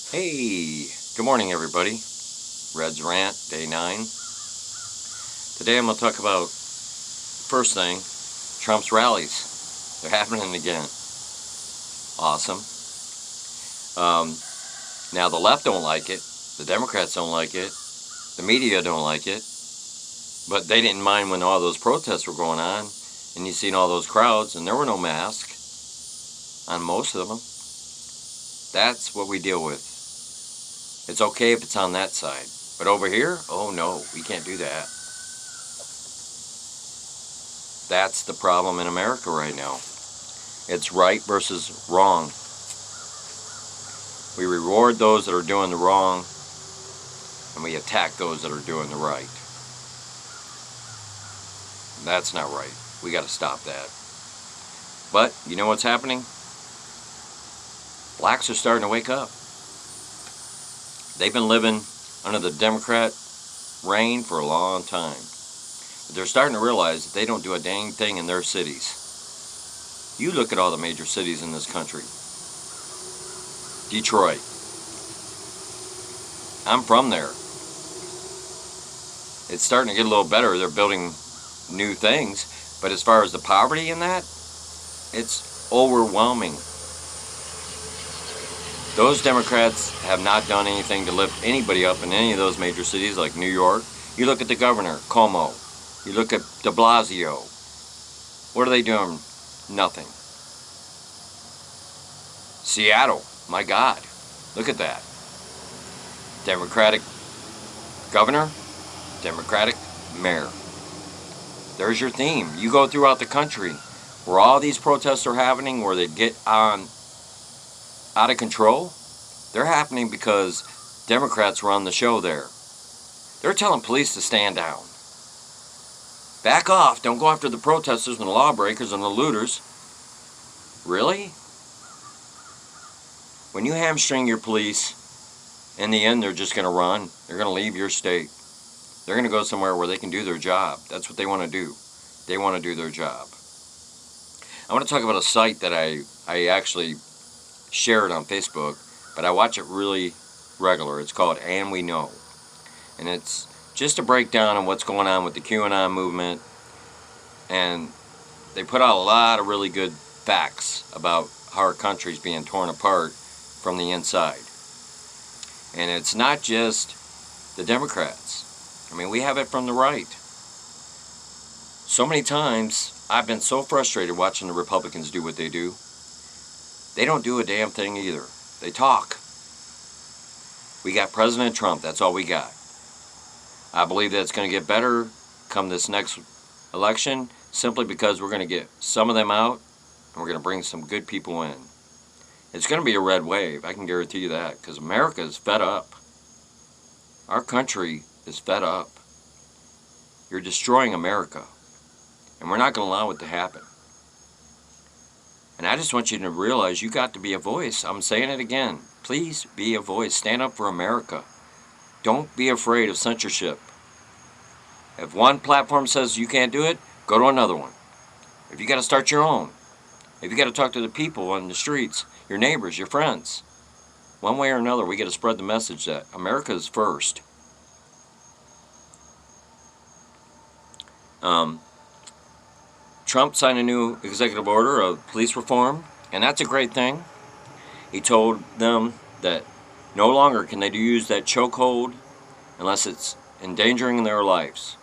Hey, good morning everybody. Red's Rant, day 9. Today I'm going to talk about, first thing, Trump's rallies. They're happening again. Awesome. Now the left don't like it, the Democrats don't like it, the media don't like it, but they didn't mind when all those protests were going on, and you seen all those crowds, and there were no masks on most of them. That's what we deal with. It's okay if it's on that side. But over here, oh no, we can't do that. That's the problem in America right now. It's right versus wrong. We reward those that are doing the wrong, and we attack those that are doing the right. That's not right. We got to stop that. But you know what's happening? Blacks are starting to wake up. They've been living under the Democrat reign for a long time. But they're starting to realize that they don't do a dang thing in their cities. You look at all the major cities in this country. Detroit. I'm from there. It's starting to get a little better. They're building new things. But as far as the poverty in that, it's overwhelming. Those Democrats have not done anything to lift anybody up in any of those major cities like New York. You look at the governor, Cuomo. You look at de Blasio. What are they doing? Nothing. Seattle, my God. Look at that. Democratic governor, Democratic mayor. There's your theme. You go throughout the country where all these protests are happening, where they get on out of control. They're happening because Democrats run the show there. They're telling police to stand down. Back off. Don't go after the protesters and the lawbreakers and the looters. Really? When you hamstring your police, in the end they're just going to run. They're going to leave your state. They're going to go somewhere where they can do their job. That's what they want to do. They want to do their job. I want to talk about a site that I actually shared on Facebook, but I watch it really regular. It's called And We Know. And it's just a breakdown of what's going on with the QAnon movement. And they put out a lot of really good facts about how our country's being torn apart from the inside. And it's not just the Democrats. I mean, we have it from the right. So many times, I've been so frustrated watching the Republicans do what they do. They don't do a damn thing either. They talk. We got President Trump. That's all we got. I believe that it's going to get better come this next election, simply because we're going to get some of them out and we're going to bring some good people in. It's going to be a red wave. I can guarantee you that, because America is fed up. Our country is fed up. You're destroying America, and we're not going to allow it to happen. And I just want you to realize you got to be a voice. I'm saying it again. Please be a voice. Stand up for America. Don't be afraid of censorship. If one platform says you can't do it, go to another one. If you got to start your own. If you got to talk to the people on the streets, your neighbors, your friends. One way or another, we got to spread the message that America is first. Trump signed a new executive order of police reform, and that's a great thing. He told them that no longer can they use that chokehold unless it's endangering their lives.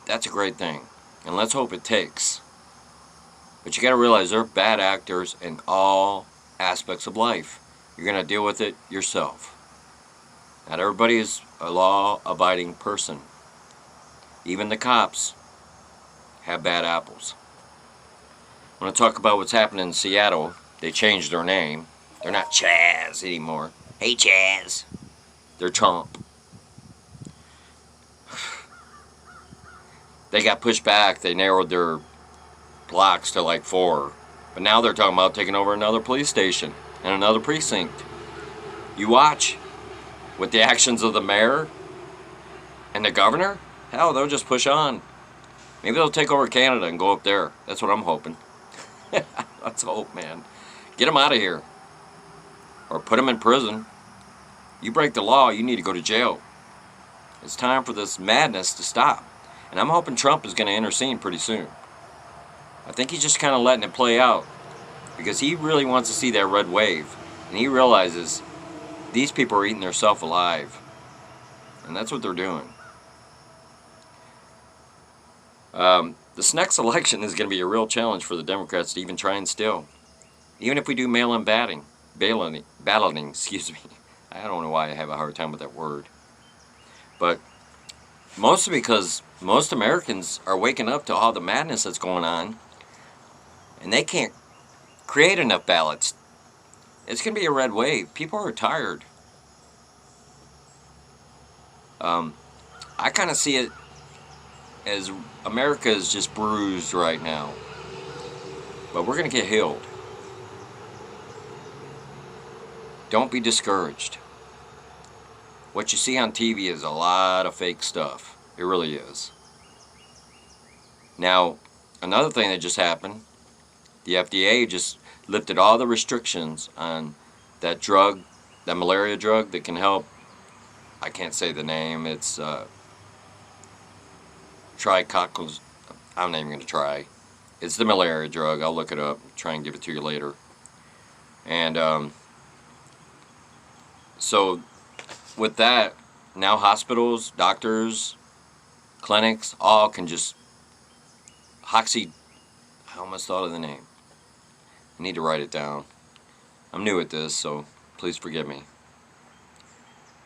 That's a great thing, and let's hope it takes. But you got to realize they're bad actors in all aspects of life. You're going to deal with it yourself. Not everybody is a law-abiding person. Even the cops have bad apples. I want to talk about what's happening in Seattle. They changed their name. They're not Chaz anymore. Hey, Chaz. They're Trump. They got pushed back. They narrowed their blocks to like 4. But now they're talking about taking over another police station and another precinct. You watch. With the actions of the mayor and the governor, hell, they'll just push on. Maybe they'll take over Canada and go up there. That's what I'm hoping. Let's hope, man. Get them out of here. or put them in prison. You break the law, you need to go to jail. It's time for this madness to stop. And I'm hoping Trump is going to intercede pretty soon. I think he's just kind of letting it play out because he really wants to see that red wave. And he realizes these people are eating themselves alive. And that's what they're doing. This next election is going to be a real challenge for the Democrats to even try and steal. Even if we do mail-in balloting, excuse me. I don't know why I have a hard time with that word. But mostly because most Americans are waking up to all the madness that's going on, and they can't create enough ballots. It's going to be a red wave. People are tired. I kind of see it as America is just bruised right now. But we're going to get healed. Don't be discouraged. What you see on TV is a lot of fake stuff. It really is. Now, another thing that just happened, the FDA just lifted all the restrictions on that drug, that malaria drug that can help. I can't say the name. It's tricoccus. I'm not even going to try. It's the malaria drug. I'll look it up, try and give it to you later. And so with that, now hospitals, doctors, clinics, all can just I almost thought of the name. I need to write it down. I'm new at this, so please forgive me.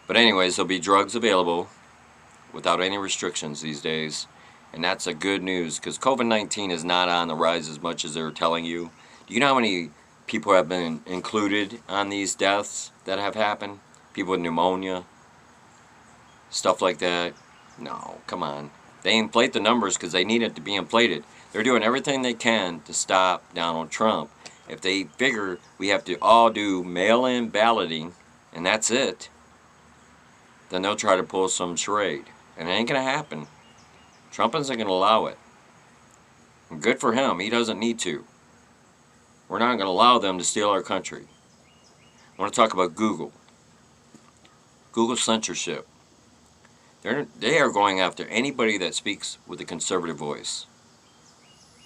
But anyways, there'll be drugs available without any restrictions these days. And that's a good news because COVID-19 is not on the rise as much as they're telling you. Do you know how many people have been included on these deaths that have happened? People with pneumonia, stuff like that. No, come on. They inflate the numbers because they need it to be inflated. They're doing everything they can to stop Donald Trump. If they figure we have to all do mail-in balloting and that's it, then they'll try to pull some charade. And it ain't going to happen. Trump isn't going to allow it. And good for him. He doesn't need to. We're not going to allow them to steal our country. I want to talk about Google. Google censorship. They are going after anybody that speaks with a conservative voice.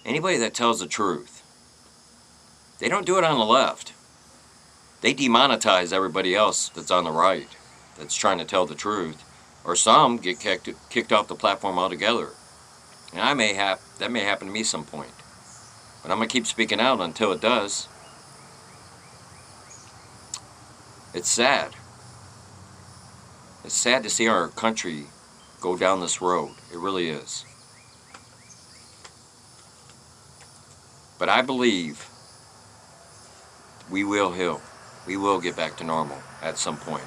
Anybody that tells the truth. They don't do it on the left. They demonetize everybody else that's on the right, that's trying to tell the truth. Or some get kicked off the platform altogether. And that may happen to me some point. But I'm going to keep speaking out until it does. It's sad. It's sad to see our country go down this road. It really is. But I believe we will heal. We will get back to normal at some point.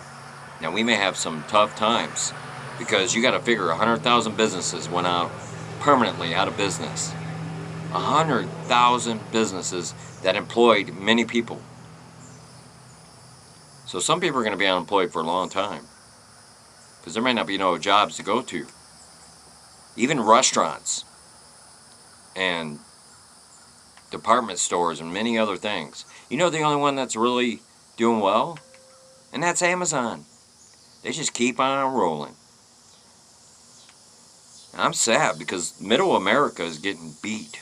Now, we may have some tough times because you got to figure 100,000 businesses went out permanently out of business. 100,000 businesses that employed many people. So some people are going to be unemployed for a long time because there may not be no jobs to go to. Even restaurants and department stores and many other things. You know the only one that's really doing well? And that's Amazon. They just keep on rolling. And I'm sad because middle America is getting beat.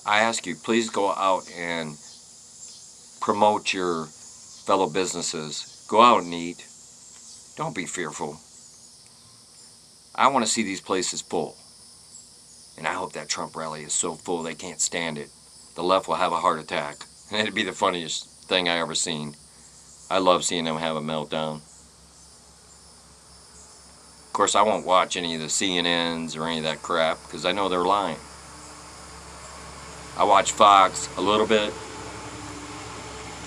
I ask you, please go out and promote your fellow businesses. Go out and eat. Don't be fearful. I want to see these places full. And I hope that Trump rally is so full they can't stand it. The left will have a heart attack. And it'd be the funniest thing I ever seen. I love seeing them have a meltdown. Of course, I won't watch any of the CNNs or any of that crap because I know they're lying. I watch Fox a little bit.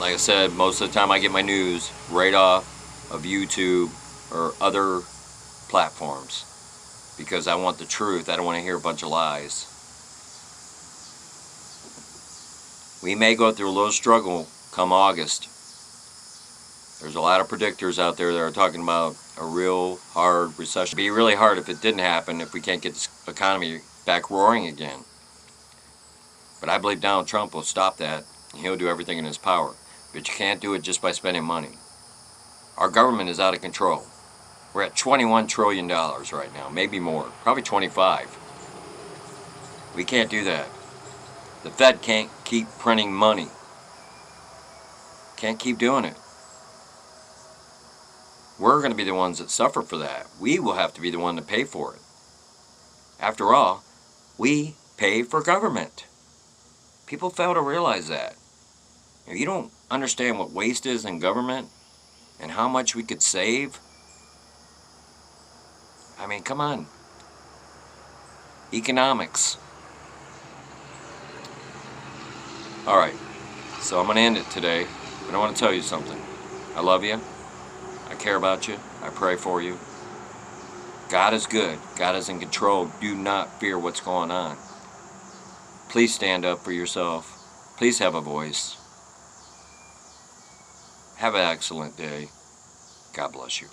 Like I said, most of the time I get my news right off of YouTube or other platforms because I want the truth. I don't want to hear a bunch of lies. We may go through a little struggle come August. There's a lot of predictors out there that are talking about a real hard recession. It'd be really hard if it didn't happen, if we can't get this economy back roaring again. But I believe Donald Trump will stop that. He'll do everything in his power. But you can't do it just by spending money. Our government is out of control. We're at $21 trillion right now, maybe more, probably 25. We can't do that. The Fed can't keep printing money. Can't keep doing it. We're going to be the ones that suffer for that. We will have to be the one to pay for it. After all, we pay for government. People fail to realize that. If you don't understand what waste is in government and how much we could save, I mean, come on. Economics. Alright, so I'm going to end it today, but I want to tell you something. I love you. I care about you. I pray for you. God is good. God is in control. Do not fear what's going on. Please stand up for yourself. Please have a voice. Have an excellent day. God bless you.